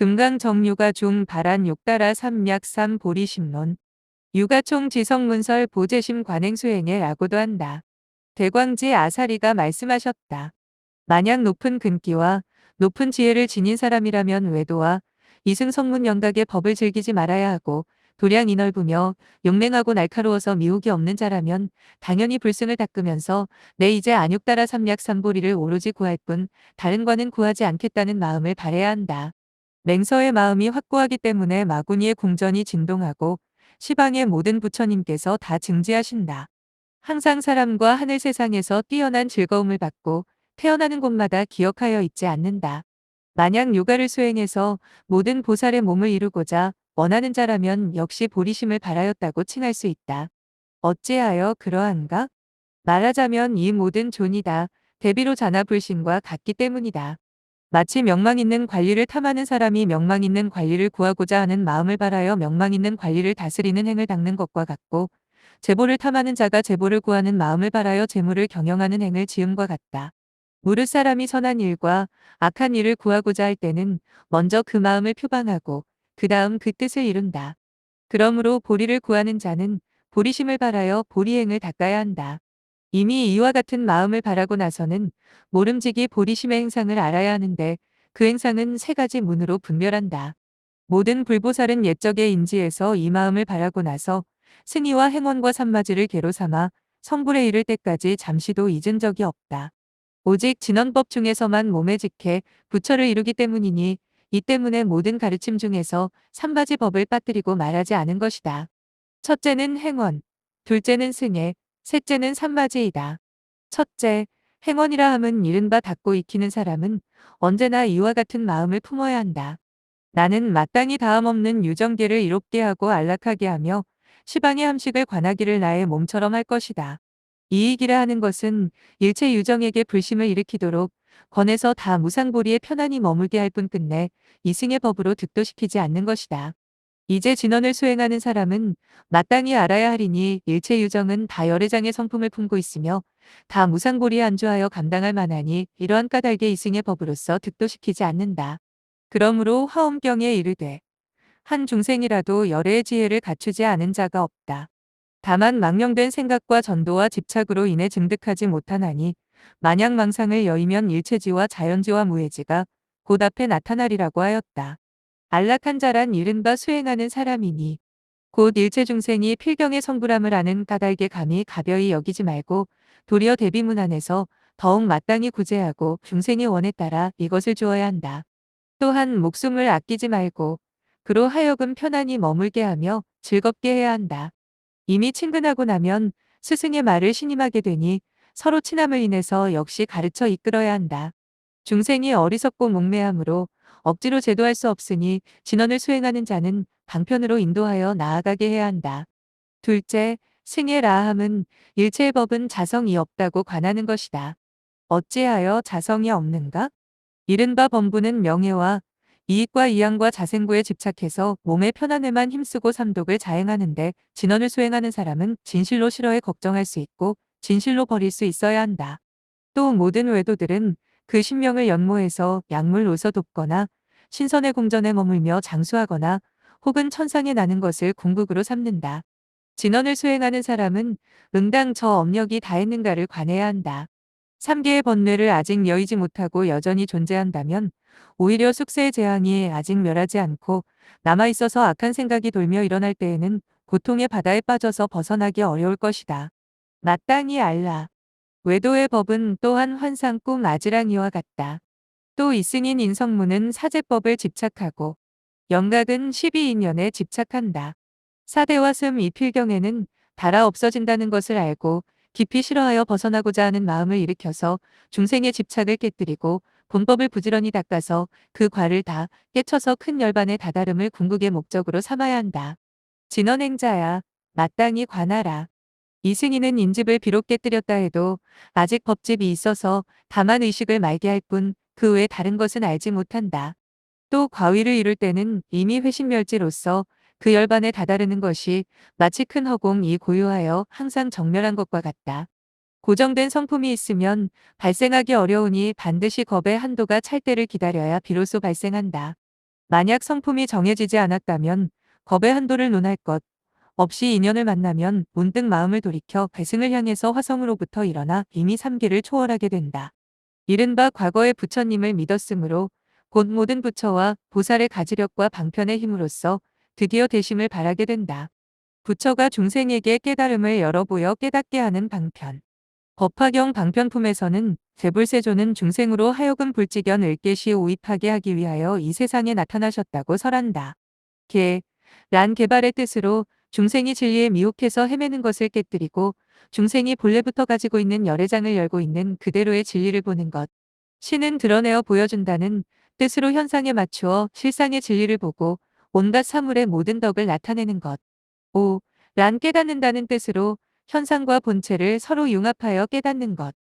금강정유가 중 발안 욕따라 삼약삼 보리심론 유가총 지성문설 보재심 관행수행에 라고도 한다. 대광지 아사리가 말씀하셨다. 만약 높은 근기와 높은 지혜를 지닌 사람이라면 외도와 이승성문 영각의 법을 즐기지 말아야 하고 도량이 넓으며 용맹하고 날카로워서 미혹이 없는 자라면 당연히 불승을 닦으면서 내 이제 안욕 따라 삼약 삼보리를 오로지 구할 뿐 다른 과는 구하지 않겠다는 마음을 발해야 한다. 맹서의 마음이 확고하기 때문에 마구니의 궁전이 진동하고 시방의 모든 부처님께서 다 증지하신다. 항상 사람과 하늘 세상에서 뛰어난 즐거움을 받고 태어나는 곳마다 기억하여 있지 않는다. 만약 요가를 수행해서 모든 보살의 몸을 이루고자 원하는 자라면 역시 보리심을 발하였다고 칭할 수 있다. 어찌하여 그러한가? 말하자면 이 모든 존이 다 대비로 자나 불신과 같기 때문이다. 마치 명망 있는 관리를 탐하는 사람이 명망 있는 관리를 구하고자 하는 마음을 발하여 명망 있는 관리를 다스리는 행을 닦는 것과 같고 재보를 탐하는 자가 재보를 구하는 마음을 발하여 재물을 경영하는 행을 지음과 같다. 무릇 사람이 선한 일과 악한 일을 구하고자 할 때는 먼저 그 마음을 표방하고 그 다음 그 뜻을 이룬다. 그러므로 보리를 구하는 자는 보리심을 발하여 보리행을 닦아야 한다. 이미 이와 같은 마음을 바라고 나서는 모름지기 보리심의 행상을 알아야 하는데 그 행상은 세 가지 문으로 분별한다. 모든 불보살은 옛적의 인지에서 이 마음을 바라고 나서 승의와 행원과 산마지를 계로 삼아 성불에 이를 때까지 잠시도 잊은 적이 없다. 오직 진언법 중에서만 몸에 직해 부처를 이루기 때문이니 이 때문에 모든 가르침 중에서 3가지 법을 빠뜨리고 말하지 않은 것이다. 첫째는 행원, 둘째는 승애, 셋째는 산마지이다. 첫째, 행원이라 함은 이른바 닦고 익히는 사람은 언제나 이와 같은 마음을 품어야 한다. 나는 마땅히 다함없는 유정계를 이롭게 하고 안락하게 하며 시방의 함식을 관하기를 나의 몸처럼 할 것이다. 이익이라 하는 것은 일체 유정에게 불심을 일으키도록 권해서 다 무상보리에 편안히 머물게 할 뿐 끝내 이승의 법으로 득도시키지 않는 것이다. 이제 진언을 수행하는 사람은 마땅히 알아야 하리니 일체 유정은 다 열애장의 성품을 품고 있으며 다 무상보리에 안주하여 감당할 만하니 이러한 까닭의 이승의 법으로서 득도시키지 않는다. 그러므로 화엄경에 이르되 한 중생이라도 열애의 지혜를 갖추지 않은 자가 없다. 다만 망령된 생각과 전도와 집착으로 인해 증득하지 못하나니 만약 망상을 여의면 일체지와 자연지와 무해지가 곧 앞에 나타나리라고 하였다. 안락한 자란 이른바 수행하는 사람이니 곧 일체 중생이 필경의 성불함을 아는 까닭에 감히 가벼이 여기지 말고 도리어 대비문 안에서 더욱 마땅히 구제하고 중생의 원에 따라 이것을 주어야 한다. 또한 목숨을 아끼지 말고 그로 하여금 편안히 머물게 하며 즐겁게 해야 한다. 이미 친근하고 나면 스승의 말을 신임하게 되니 서로 친함을 인해서 역시 가르쳐 이끌어야 한다. 중생이 어리석고 목매함으로 억지로 제도할 수 없으니 진언을 수행하는 자는 방편으로 인도하여 나아가게 해야 한다. 둘째, 승의 라함은 일체의 법은 자성이 없다고 관하는 것이다. 어찌하여 자성이 없는가? 이른바 범부는 명예와 이익과 이양과 자생구에 집착해서 몸의 편안에만 힘쓰고 삼독을 자행하는데 진언을 수행하는 사람은 진실로 싫어해 걱정할 수 있고 진실로 버릴 수 있어야 한다. 또 모든 외도들은 그 신명을 연모해서 약물 노서 돕거나 신선의 궁전에 머물며 장수하거나 혹은 천상에 나는 것을 궁극으로 삼는다. 진언을 수행하는 사람은 응당 저 업력이 다했는가를 관해야 한다. 3개의 번뇌를 아직 여의지 못하고 여전히 존재한다면 오히려 숙세의 재앙이 아직 멸하지 않고 남아있어서 악한 생각이 돌며 일어날 때에는 고통의 바다에 빠져서 벗어나기 어려울 것이다. 마땅히 알라. 외도의 법은 또한 환상 꿈 아지랑이와 같다. 또 이승인 인성문은 사제법을 집착하고 영각은 12인연에 집착한다. 사대와 슴 이필경에는 달아 없어진다는 것을 알고 깊이 싫어하여 벗어나고자 하는 마음을 일으켜서 중생의 집착을 깨뜨리고 본법을 부지런히 닦아서 그 과를 다 깨쳐서 큰 열반의 다다름을 궁극의 목적으로 삼아야 한다. 진언행자야, 마땅히 관하라. 이승희는 인집을 비록 깨뜨렸다 해도 아직 법집이 있어서 다만 의식을 말게 할 뿐 그 외 다른 것은 알지 못한다. 또 과위를 이룰 때는 이미 회심멸지로서 그 열반에 다다르는 것이 마치 큰 허공이 고요하여 항상 정멸한 것과 같다. 고정된 성품이 있으면 발생하기 어려우니 반드시 겁의 한도가 찰 때를 기다려야 비로소 발생한다. 만약 성품이 정해지지 않았다면 겁의 한도를 논할 것 없이 인연을 만나면 문득 마음을 돌이켜 배승을 향해서 화성으로부터 일어나 이미 3기를 초월하게 된다. 이른바 과거의 부처님을 믿었으므로 곧 모든 부처와 보살의 가지력과 방편의 힘으로써 드디어 대심을 바라게 된다. 부처가 중생에게 깨달음을 열어보여 깨닫게 하는 방편. 법화경 방편품에서는 제불세조는 중생으로 하여금 불지견 을깨시 오입하게 하기 위하여 이 세상에 나타나셨다고 설한다. 개, 란 개발의 뜻으로 중생이 진리에 미혹해서 헤매는 것을 깨뜨리고 중생이 본래부터 가지고 있는 열애장을 열고 있는 그대로의 진리를 보는 것. 신은 드러내어 보여준다는 뜻으로 현상에 맞추어 실상의 진리를 보고 온갖 사물의 모든 덕을 나타내는 것. 5. 란 깨닫는다는 뜻으로 현상과 본체를 서로 융합하여 깨닫는 것.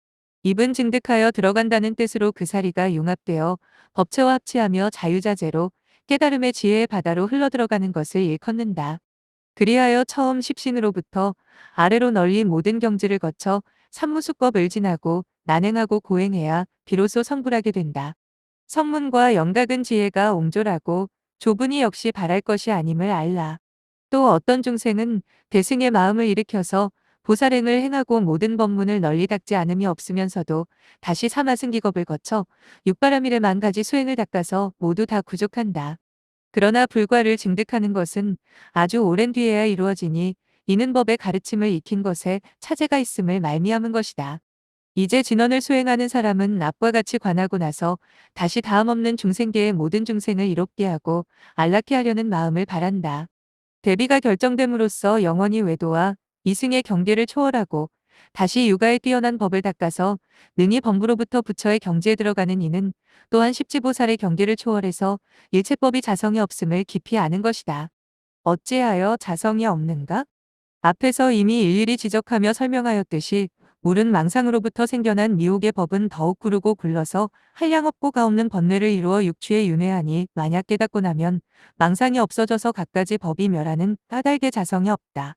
입은 증득하여 들어간다는 뜻으로 그 사리가 융합되어 법체와 합치하며 자유자재로 깨달음의 지혜의 바다로 흘러들어가는 것을 일컫는다. 그리하여 처음 십신으로부터 아래로 널리 모든 경지를 거쳐 산무수법을 지나고 난행하고 고행해야 비로소 성불하게 된다. 성문과 영각은 지혜가 옹졸하고 좁으니 역시 바랄 것이 아님을 알라. 또 어떤 중생은 대승의 마음을 일으켜서 보살행을 행하고 모든 법문을 널리 닦지 않음이 없으면서도 다시 사마승기겁을 거쳐 육바라밀의 만 가지 수행을 닦아서 모두 다 구족한다. 그러나 불과를 증득하는 것은 아주 오랜 뒤에야 이루어지니 이는 법의 가르침을 익힌 것에 차제가 있음을 말미암은 것이다. 이제 진언을 수행하는 사람은 앞과 같이 관하고 나서 다시 다음 없는 중생계의 모든 중생을 이롭게 하고 안락케 하려는 마음을 바란다. 대비가 결정됨으로써 영원히 외도와 이승의 경계를 초월하고 다시 육아에 뛰어난 법을 닦아서 능히 범부로부터 부처의 경지에 들어가는 이는 또한 십지보살의 경계를 초월해서 일체법이 자성이 없음을 깊이 아는 것이다. 어찌하여 자성이 없는가? 앞에서 이미 일일이 지적하며 설명하였듯이 물은 망상으로부터 생겨난 미혹의 법은 더욱 구르고 굴러서 한량없고 가없는 번뇌를 이루어 육취에 윤회하니 만약 깨닫고 나면 망상이 없어져서 갖가지 법이 멸하는 까닭의 자성이 없다.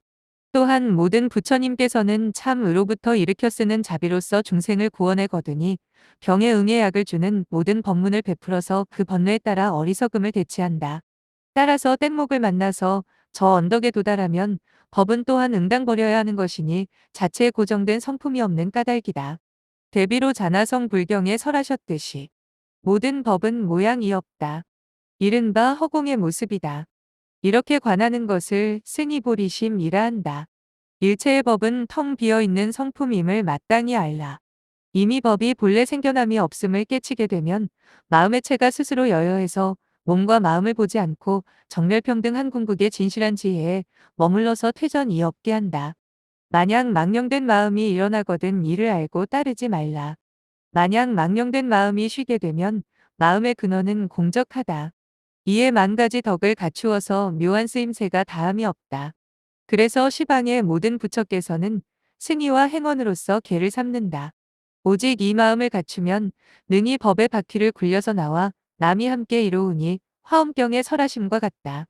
또한 모든 부처님께서는 참 의로부터 일으켜 쓰는 자비로서 중생을 구원해 거두니 병에 응애 약을 주는 모든 법문을 베풀어서 그 번뇌에 따라 어리석음을 대치한다. 따라서 뗏목을 만나서 저 언덕에 도달하면 법은 또한 응당 버려야 하는 것이니 자체에 고정된 성품이 없는 까닭이다. 대비로 자나성 불경에 설하셨듯이 모든 법은 모양이 없다. 이른바 허공의 모습이다. 이렇게 관하는 것을 승이보리심이라 한다. 일체의 법은 텅 비어있는 성품임을 마땅히 알라. 이미 법이 본래 생겨남이 없음을 깨치게 되면 마음의 체가 스스로 여여해서 몸과 마음을 보지 않고 정멸평등한 궁극의 진실한 지혜에 머물러서 퇴전이 없게 한다. 만약 망령된 마음이 일어나거든 이를 알고 따르지 말라. 만약 망령된 마음이 쉬게 되면 마음의 근원은 공적하다. 이에 만 가지 덕을 갖추어서 묘한 쓰임새가 다함이 없다. 그래서 시방의 모든 부처께서는 승의와 행언으로서 개를 삼는다. 오직 이 마음을 갖추면 능히 법의 바퀴를 굴려서 나와 남이 함께 이로우니 화엄경의 설하심과 같다.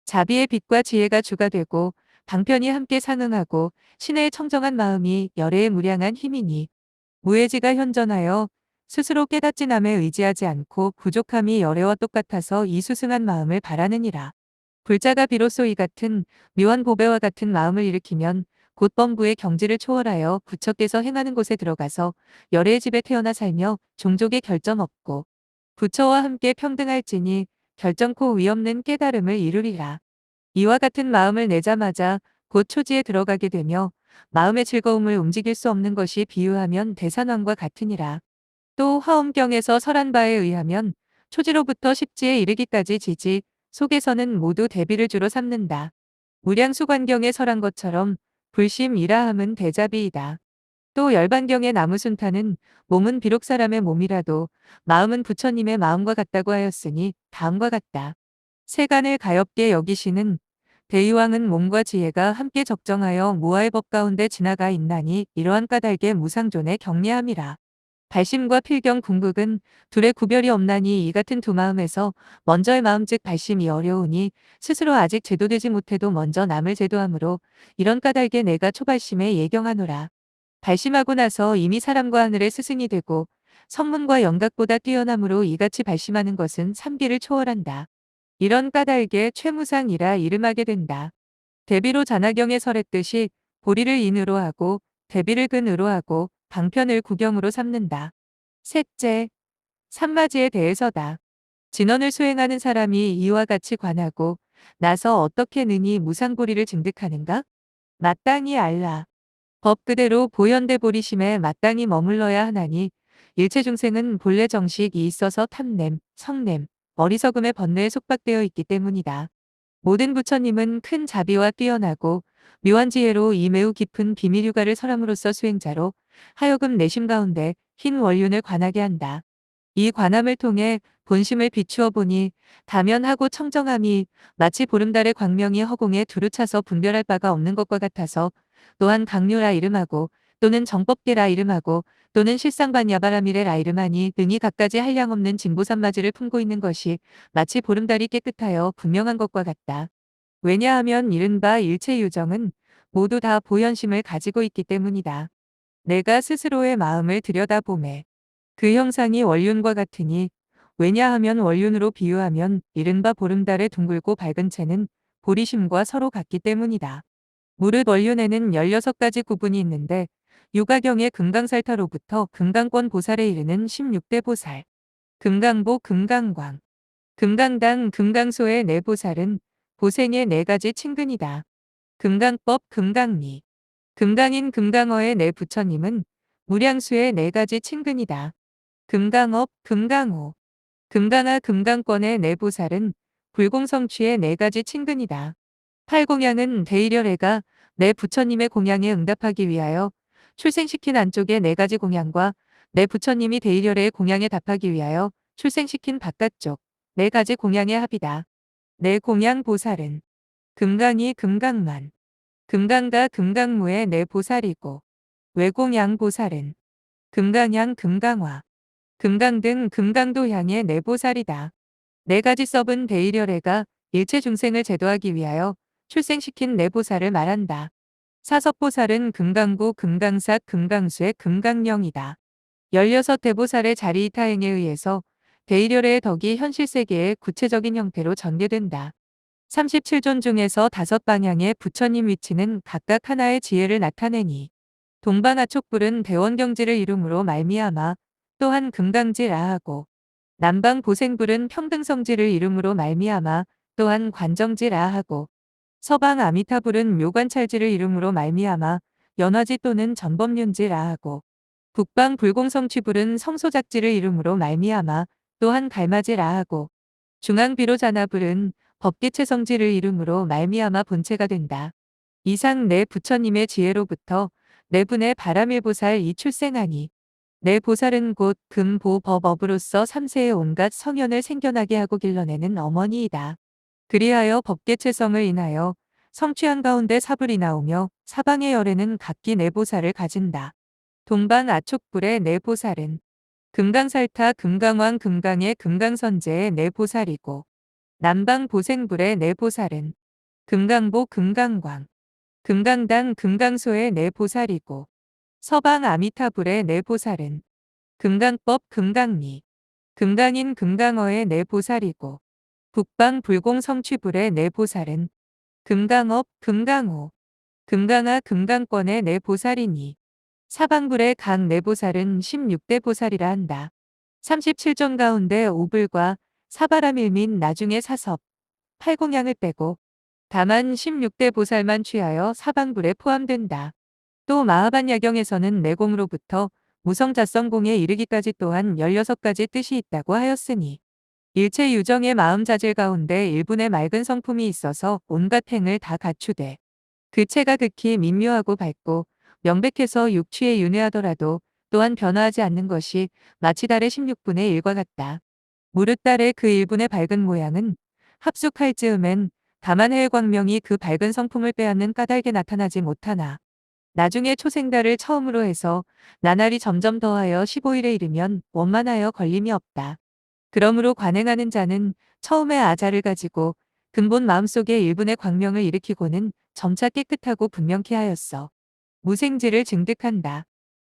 자비의 빛과 지혜가 주가 되고 방편이 함께 상응하고 신의 청정한 마음이 열애의 무량한 힘이니 무해지가 현전하여 스스로 깨닫지 남에 의지하지 않고 부족함이 열애와 똑같아서 이 수승한 마음을 바라느니라. 불자가 비로소 이 같은 묘한 보배와 같은 마음을 일으키면 곧 범부의 경지를 초월하여 부처께서 행하는 곳에 들어가서 열애의 집에 태어나 살며 종족의 결점 없고 부처와 함께 평등할지니 결정코 위없는 깨달음을 이루리라. 이와 같은 마음을 내자마자 곧 초지에 들어가게 되며 마음의 즐거움을 움직일 수 없는 것이 비유하면 대산왕과 같으니라. 또 화엄경에서 설한 바에 의하면 초지로부터 십지에 이르기까지 지지 속에서는 모두 대비를 주로 삼는다. 무량수관경에 설한 것처럼 불심이라함은 대자비이다. 또 열반경의 나무순타는 몸은 비록 사람의 몸이라도 마음은 부처님의 마음과 같다고 하였으니 다음과 같다. 세간을 가엾게 여기시는 대의왕은 몸과 지혜가 함께 적정하여 무아의 법 가운데 지나가 있나니 이러한 까닭의 무상존의 경례함이라. 발심과 필경 궁극은 둘의 구별이 없나니 이 같은 두 마음에서 먼저의 마음 즉 발심이 어려우니 스스로 아직 제도되지 못해도 먼저 남을 제도하므로 이런 까닭에 내가 초발심에 예경하노라. 발심하고 나서 이미 사람과 하늘의 스승이 되고 성문과 영각보다 뛰어남으로 이같이 발심하는 것은 삼기를 초월한다. 이런 까닭에 최무상이라 이름하게 된다. 대비로 자나경에 설했듯이 보리를 인으로 하고 대비를 근으로 하고 방편을 구경으로 삼는다. 셋째, 산마지에 대해서다. 진언을 수행하는 사람이 이와 같이 관하고 나서 어떻게 능히 무상보리를 증득하는가? 마땅히 알라. 법 그대로 보현대보리심에 마땅히 머물러야 하나니 일체 중생은 본래 정식이 있어서 탐냄, 성냄, 어리석음의 번뇌에 속박되어 있기 때문이다. 모든 부처님은 큰 자비와 뛰어나고 묘한 지혜로 이 매우 깊은 비밀휴가를 설함으로써 수행자로 하여금 내심 가운데 흰 원륜을 관하게 한다. 이 관함을 통해 본심을 비추어 보니 다면하고 청정함이 마치 보름달의 광명이 허공에 두루 차서 분별할 바가 없는 것과 같아서 또한 강류라 이름하고 또는 정법계라 이름하고 또는 실상반야바라미래라 이름하니 등이 갖가지 한량없는 진보산마지를 품고 있는 것이 마치 보름달이 깨끗하여 분명한 것과 같다. 왜냐하면 이른바 일체 유정은 모두 다 보현심을 가지고 있기 때문이다. 내가 스스로의 마음을 들여다보매 그 형상이 원륜과 같으니 왜냐하면 원륜으로 비유하면 이른바 보름달의 둥글고 밝은 채는 보리심과 서로 같기 때문이다. 무릇 원륜에는 16가지 구분이 있는데 유가경의 금강살타로부터 금강권 보살에 이르는 16대 보살, 금강보, 금강광, 금강당, 금강소의 네 보살은 보생의 네 가지 친근이다. 금강법, 금강리, 금강인, 금강어의 네 부처님은 무량수의 네 가지 친근이다. 금강업, 금강호, 금강하, 금강권의 네 보살은 불공성취의 네 가지 친근이다. 팔공양은 대이렬애가 내 부처님의 공양에 응답하기 위하여 출생시킨 안쪽의 네 가지 공양과 내 부처님이 대이렬애의 공양에 답하기 위하여 출생시킨 바깥쪽 네 가지 공양의 합이다. 네 공양 보살은 금강이, 금강만, 금강가, 금강무의 네 보살이고 외공양 보살은 금강향, 금강화, 금강등, 금강도향의 네 보살이다. 네 가지 섭은 대이렬애가 일체 중생을 제도하기 위하여 출생시킨 네 보살을 말한다. 사섭보살은 금강고, 금강삭, 금강수의 금강령이다. 16대보살의 자리이타행에 의해서 대이렬애의 덕이 현실세계의 구체적인 형태로 전개된다. 37존 중에서 5방향의 부처님 위치는 각각 하나의 지혜를 나타내니 동방아촉불은 대원경지를 이룸으로 말미암아 또한 금강지라하고 남방보생불은 평등성지를 이룸으로 말미암아 또한 관정지라하고 서방 아미타불은 묘관찰지를 이룸으로 말미암아 연화지 또는 전법륜지라하고 북방 불공성취불은 성소작지를 이룸으로 말미암아 또한 갈마지라하고 중앙비로자나불은 법계체성지를 이룸으로 말미암아 본체가 된다. 이상 네 부처님의 지혜로부터 네 분의 바라밀보살 출생하니 네 보살은 곧 금보법업으로서 3세의 온갖 성현을 생겨나게 하고 길러내는 어머니이다. 그리하여 법계체성을 인하여 성취한 가운데 사불이 나오며 사방의 열에는 각기 네 보살을 가진다. 동방 아촉불의 네 보살은 금강살타, 금강왕, 금강의 금강선제의 네 보살이고 남방 보생불의 네 보살은 금강보, 금강광, 금강당, 금강소의 네 보살이고 서방 아미타불의 네 보살은 금강법, 금강리, 금강인, 금강어의 네 보살이고 북방 불공성취불의 네 보살은 금강업, 금강호, 금강하, 금강권의 네 보살이니 사방불의 각 네 보살은 16대 보살이라 한다. 37종 가운데 오불과 사바라밀 및 나중에 사섭, 팔공양을 빼고 다만 16대 보살만 취하여 사방불에 포함된다. 또 마하반야경에서는 내공으로부터 무성자성공에 이르기까지 또한 16가지 뜻이 있다고 하였으니 일체 유정의 마음자질 가운데 일분의 맑은 성품이 있어서 온갖 행을 다 갖추되 그 체가 극히 민묘하고 밝고 명백해서 육취에 윤회하더라도 또한 변화하지 않는 것이 마치 달의 16분의 1과 같다. 무릇 달의 그 1분의 밝은 모양은 합숙할 즈음엔 다만 해의 광명이 그 밝은 성품을 빼앗는 까닭에 나타나지 못하나 나중에 초생달을 처음으로 해서 나날이 점점 더하여 15일에 이르면 원만하여 걸림이 없다. 그러므로 관행하는 자는 처음에 아자를 가지고 근본 마음속에 일분의 광명을 일으키고는 점차 깨끗하고 분명케 하였어. 무생지를 증득한다.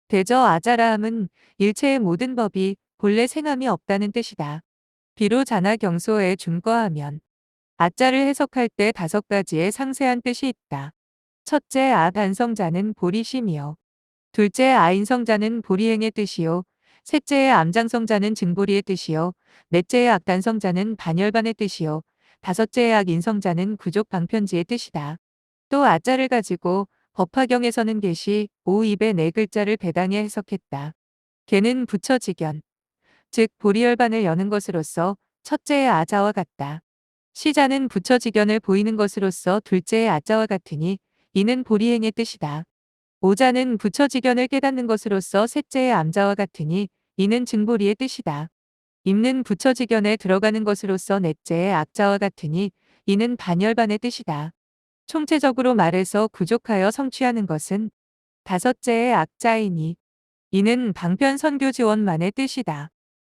대저 아자라함은 일체의 모든 법이 본래 생함이 없다는 뜻이다. 비로 자나 경소에 준거하면 아자를 해석할 때 5가지의 상세한 뜻이 있다. 첫째 단성자는 보리심이요. 둘째 인성자는 보리행의 뜻이요. 셋째의 암장성자는 증보리의 뜻이요. 넷째의 악단성자는 반열반의 뜻이요. 다섯째의 악인성자는 구족 방편지의 뜻이다. 또 아자를 가지고 법화경에서는 계시 5입의 4글자를 배당해 해석했다. 개는 부처직연, 즉 보리열반을 여는 것으로서 첫째의 아자와 같다. 시자는 부처직연을 보이는 것으로서 둘째의 아자와 같으니 이는 보리행의 뜻이다. 오자는 부처직연을 깨닫는 것으로서 셋째의 암자와 같으니 이는 증보리의 뜻이다. 입는 부처직연에 들어가는 것으로서 넷째의 악자와 같으니 이는 반열반의 뜻이다. 총체적으로 말해서 구족하여 성취하는 것은 다섯째의 악자이니 이는 방편 선교 지원만의 뜻이다.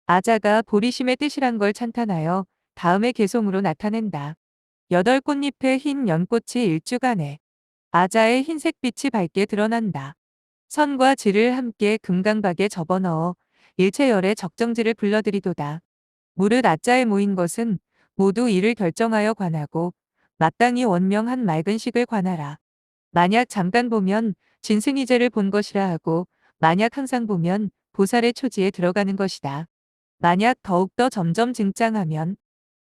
아자가 보리심의 뜻이란 걸 찬탄하여 다음의 개송으로 나타낸다. 8꽃잎의 흰 연꽃이 일주간에 아자의 흰색빛이 밝게 드러난다. 선과 지를 함께 금강박에 접어넣어 일체열의 적정지를 불러들이도다. 무릇 아자에 모인 것은 모두 이를 결정하여 관하고 마땅히 원명한 맑은 식을 관하라. 만약 잠깐 보면 진승이제를 본 것이라 하고 만약 항상 보면 보살의 초지에 들어가는 것이다. 만약 더욱더 점점 증장하면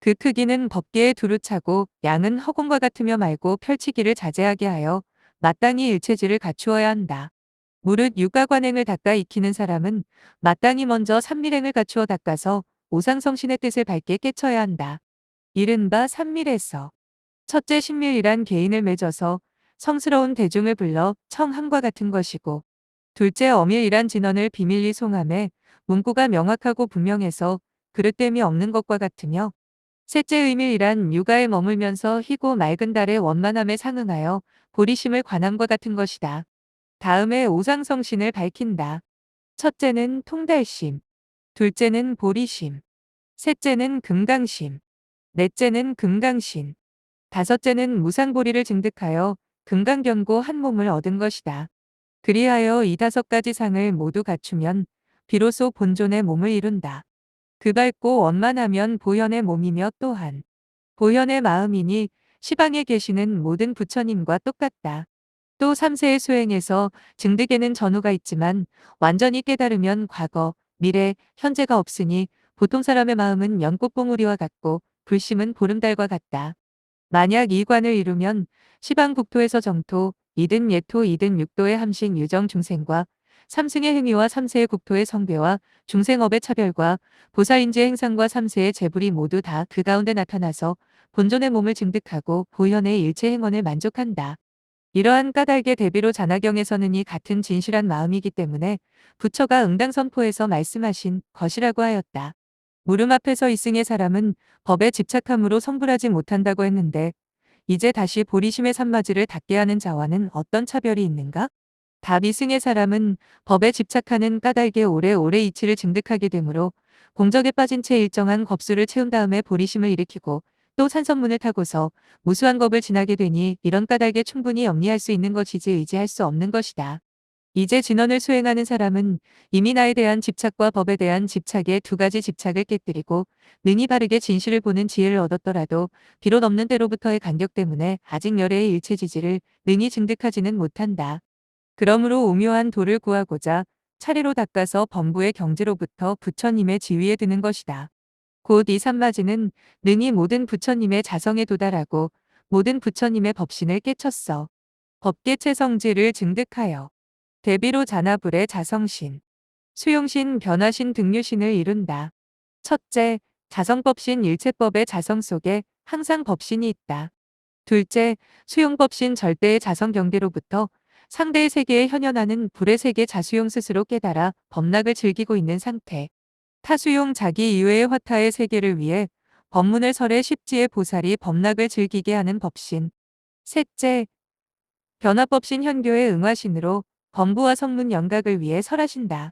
그 크기는 법계에 두루 차고 양은 허공과 같으며 말고 펼치기를 자제하게 하여 마땅히 일체지를 갖추어야 한다. 무릇 육가관행을 닦아 익히는 사람은 마땅히 먼저 삼밀행을 갖추어 닦아서 오상성신의 뜻을 밝게 깨쳐야 한다. 이른바 삼밀에서 첫째 신밀이란 개인을 맺어서 성스러운 대중을 불러 청함과 같은 것이고 둘째 어밀이란 진언을 비밀리 송함에 문구가 명확하고 분명해서 그릇됨이 없는 것과 같으며 셋째 의밀이란 육아에 머물면서 희고 맑은 달의 원만함에 상응하여 보리심을 관함과 같은 것이다. 다음에 오상성신을 밝힌다. 첫째는 통달심, 둘째는 보리심, 셋째는 금강심, 넷째는 금강신, 다섯째는 무상보리를 증득하여 금강견고 한 몸을 얻은 것이다. 그리하여 이 5가지 상을 모두 갖추면 비로소 본존의 몸을 이룬다. 그 밝고 원만하면 보현의 몸이며 또한 보현의 마음이니 시방에 계시는 모든 부처님과 똑같다. 또 3세의 수행에서 증득에는 전후가 있지만 완전히 깨달으면 과거, 미래, 현재가 없으니 보통 사람의 마음은 연꽃봉우리와 같고 불심은 보름달과 같다. 만약 이 관을 이루면 시방 국토에서 정토, 이든 예토 이든 육도의 함식 유정 중생과 삼승의 행위와 3세의 국토의 성배와 중생업의 차별과 보살인지의 행상과 3세의 재불이 모두 다 그 가운데 나타나서 본존의 몸을 증득하고 보현의 일체 행원을 만족한다. 이러한 까닭의 대비로 자나경에서는 이 같은 진실한 마음이기 때문에 부처가 응당선포에서 말씀하신 것이라고 하였다. 무릎 앞에서 이승의 사람은 법에 집착함으로 성불하지 못한다고 했는데 이제 다시 보리심의 산마지를 닫게 하는 자와는 어떤 차별이 있는가? 답 이승의 사람은 법에 집착하는 까닭에 오래오래 이치를 증득하게 되므로 공적에 빠진 채 일정한 겁수를 채운 다음에 보리심을 일으키고 또 산선문을 타고서 무수한 겁을 지나게 되니 이런 까닭에 충분히 염리할 수 있는 것이지 의지할 수 없는 것이다. 이제 진언을 수행하는 사람은 이미 나에 대한 집착과 법에 대한 집착의 2가지 집착을 깨뜨리고 능히 바르게 진실을 보는 지혜를 얻었더라도 비롯 없는 때로부터의 간격 때문에 아직 열애의 일체지지를 능히 증득하지는 못한다. 그러므로 오묘한 도를 구하고자 차례로 닦아서 범부의 경지로부터 부처님의 지위에 드는 것이다. 곧 이 산마지는 능히 모든 부처님의 자성에 도달하고 모든 부처님의 법신을 깨쳤어. 법계체 성지를 증득하여 대비로 자나불의 자성신, 수용신, 변화신, 등류신을 이룬다. 첫째, 자성법신 일체법의 자성 속에 항상 법신이 있다. 둘째, 수용법신 절대의 자성 경계로부터 상대의 세계에 현현하는 불의 세계 자수용 스스로 깨달아 법락을 즐기고 있는 상태. 타수용 자기 이외의 화타의 세계를 위해 법문을 설해 십지의 보살이 법락을 즐기게 하는 법신. 셋째, 변화법신 현교의 응화신으로 범부와 성문 연각을 위해 설하신다.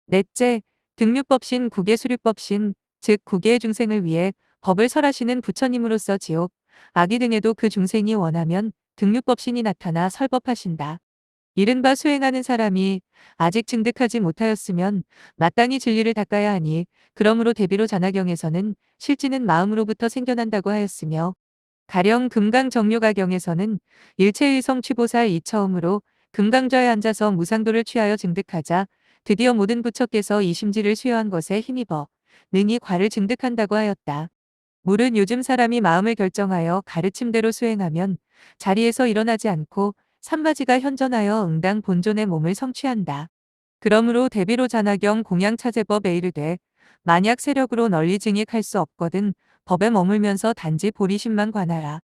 넷째, 등류법신 국예수律법신, 즉 국예의 중생을 위해 법을 설하시는 부처님으로서 지옥, 악이 등에도 그 중생이 원하면 등류법신이 나타나 설법하신다. 이른바 수행하는 사람이 아직 증득하지 못하였으면 마땅히 진리를 닦아야 하니 그러므로 대비로 자나경에서는 실지는 마음으로부터 생겨난다고 하였으며 가령 금강정료가경에서는 일체의성 취보살 이처음으로 금강좌에 앉아서 무상도를 취하여 증득하자 드디어 모든 부처께서 이 심지를 수여한 것에 힘입어 능히 과를 증득한다고 하였다. 물은 요즘 사람이 마음을 결정하여 가르침대로 수행하면 자리에서 일어나지 않고 산바지가 현전하여 응당 본존의 몸을 성취한다. 그러므로 대비로 자나경 공양차제법에 이르되 만약 세력으로 널리 증익할 수 없거든 법에 머물면서 단지 보리심만 관하라.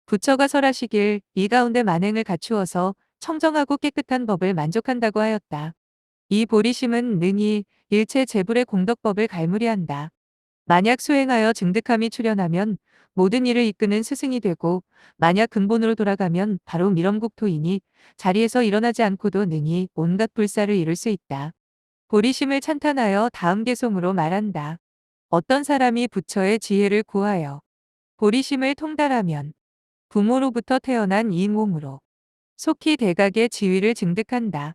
부처가 설하시길 이 가운데 만행을 갖추어서 청정하고 깨끗한 법을 만족한다고 하였다. 이 보리심은 능히 일체 재불의 공덕법을 갈무리한다. 만약 수행하여 증득함이 출현하면 모든 일을 이끄는 스승이 되고 만약 근본으로 돌아가면 바로 밀엄국토이니 자리에서 일어나지 않고도 능히 온갖 불사를 이룰 수 있다. 보리심을 찬탄하여 다음 개송으로 말한다. 어떤 사람이 부처의 지혜를 구하여 보리심을 통달하면 부모로부터 태어난 이 몸으로 속히 대각의 지위를 증득한다.